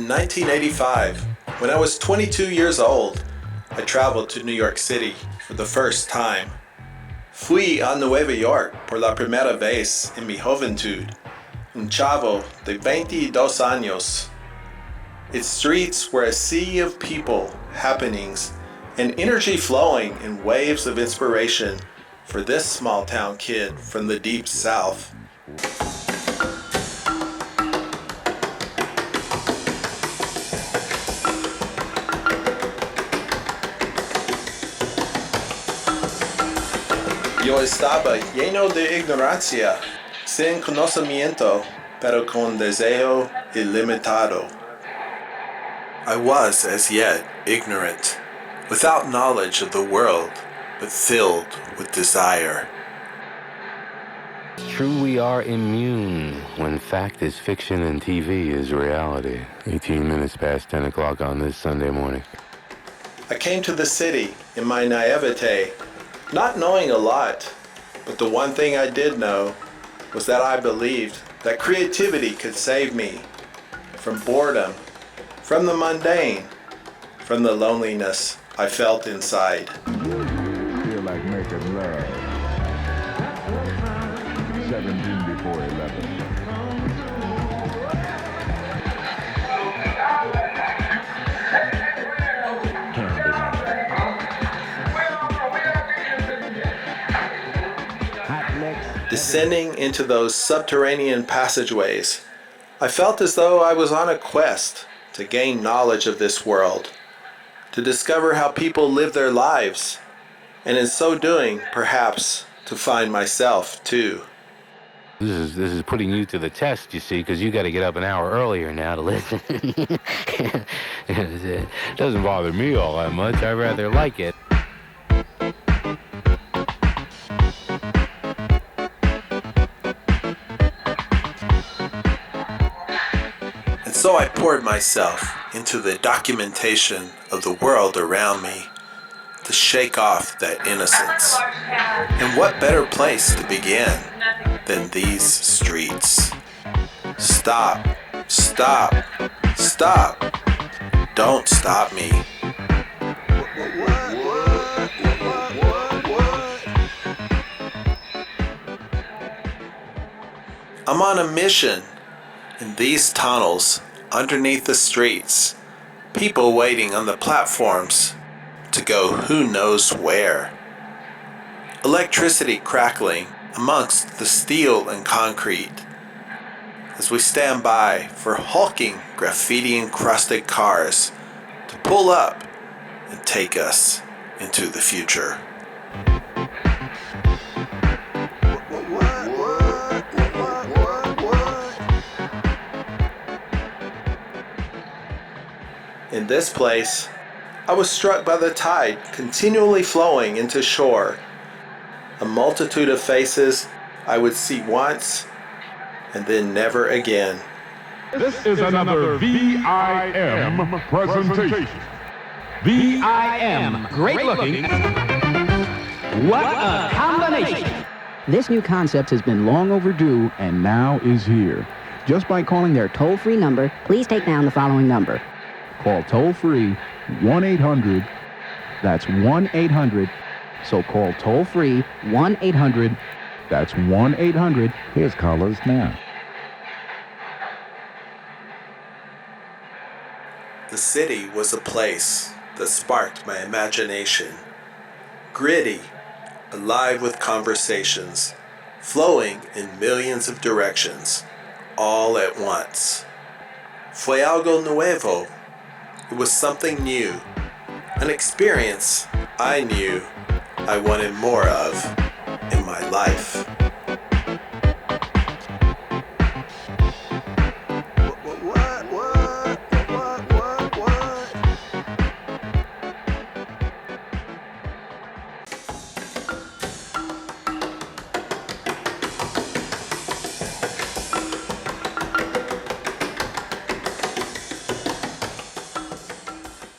In 1985, when I was 22 years old, I traveled to New York City for the first time. Fui a Nueva York por la primera vez en mi juventud, un chavo de 22 años. Its streets were a sea of people, happenings, and energy flowing in waves of inspiration for this small town kid from the deep south. Yo estaba lleno de ignorancia, sin conocimiento, pero con deseo ilimitado. I was, as yet, ignorant, without knowledge of the world, but filled with desire. It's true we are immune when fact is fiction and TV is reality. 18 minutes past 10 o'clock on this Sunday morning. I came to the city in my naivete, not knowing a lot, but the one thing I did know was that I believed that creativity could save me from boredom, from the mundane, from the loneliness I felt inside. Feel like making love. 17 before 11. Descending into those subterranean passageways, I felt as though I was on a quest to gain knowledge of this world, to discover how people live their lives, and in so doing, perhaps, to find myself too. This is putting you to the test, you see, because you got to get up an hour earlier now to listen. It doesn't bother me all that much. I rather like it. So I poured myself into the documentation of the world around me to shake off that innocence. And what better place to begin than these streets? Stop, stop, stop. Don't stop me. I'm on a mission in these tunnels underneath the streets, people waiting on the platforms to go who knows where. Electricity crackling amongst the steel and concrete as we stand by for hulking graffiti-encrusted cars to pull up and take us into the future. In this place, I was struck by the tide continually flowing into shore. A multitude of faces I would see once and then never again. This is another VIM presentation. VIM, great looking. What a combination! This new concept has been long overdue and now is here. Just by calling their toll-free number, please take down the following number. call toll-free 1-800. That's 1-800. So call toll-free 1-800. That's 1-800. Here's callers now. The city was a place that sparked my imagination. Gritty, alive with conversations, flowing in millions of directions, all at once. Fue algo nuevo. It was something new, an experience I knew I wanted more of in my life.